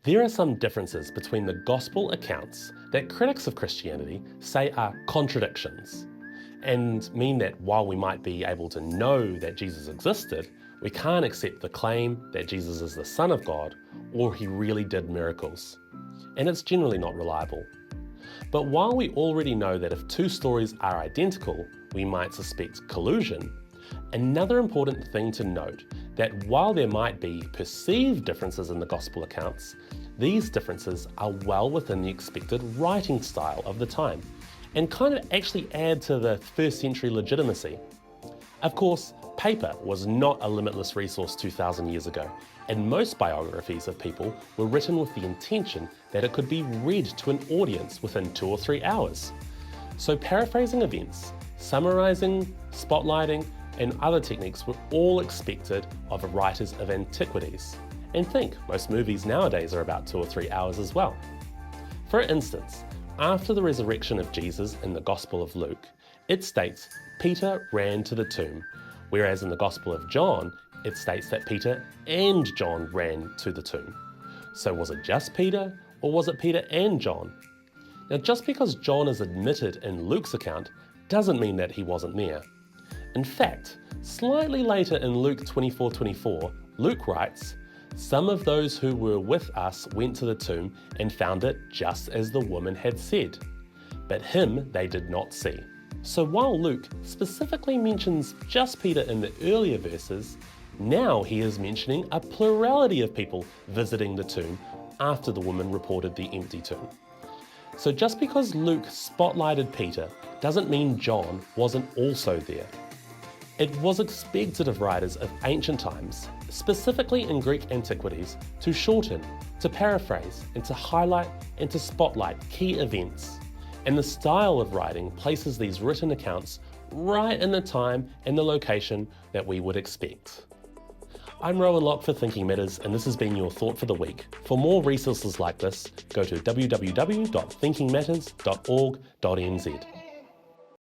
There are some differences between the Gospel accounts that critics of Christianity say are contradictions, and mean that while we might be able to know that Jesus existed, we can't accept the claim that Jesus is the Son of God or he really did miracles. And it's generally not reliable. But while we already know that if two stories are identical, we might suspect collusion, another important thing to note that while there might be perceived differences in the Gospel accounts, these differences are well within the expected writing style of the time, and kind of actually add to the first century legitimacy. Of course, paper was not a limitless resource 2,000 years ago, and most biographies of people were written with the intention that it could be read to an audience within 2 or 3 hours. So paraphrasing events, summarising, spotlighting, and other techniques were all expected of writers of antiquities. And think, most movies nowadays are about 2 or 3 hours as well. For instance, after the resurrection of Jesus in the Gospel of Luke, it states Peter ran to the tomb, whereas in the Gospel of John, it states that Peter and John ran to the tomb. So was it just Peter, or was it Peter and John? Now, just because John is admitted in Luke's account doesn't mean that he wasn't there. In fact, slightly later in Luke 24:24, Luke writes, "Some of those who were with us went to the tomb and found it just as the woman had said, but him they did not see." So while Luke specifically mentions just Peter in the earlier verses, now he is mentioning a plurality of people visiting the tomb after the woman reported the empty tomb. So just because Luke spotlighted Peter doesn't mean John wasn't also there. It was expected of writers of ancient times, specifically in Greek antiquities, to shorten, to paraphrase, and to highlight and to spotlight key events. And the style of writing places these written accounts right in the time and the location that we would expect. I'm Rowan Locke for Thinking Matters, and this has been your Thought for the Week. For more resources like this, go to www.thinkingmatters.org.nz.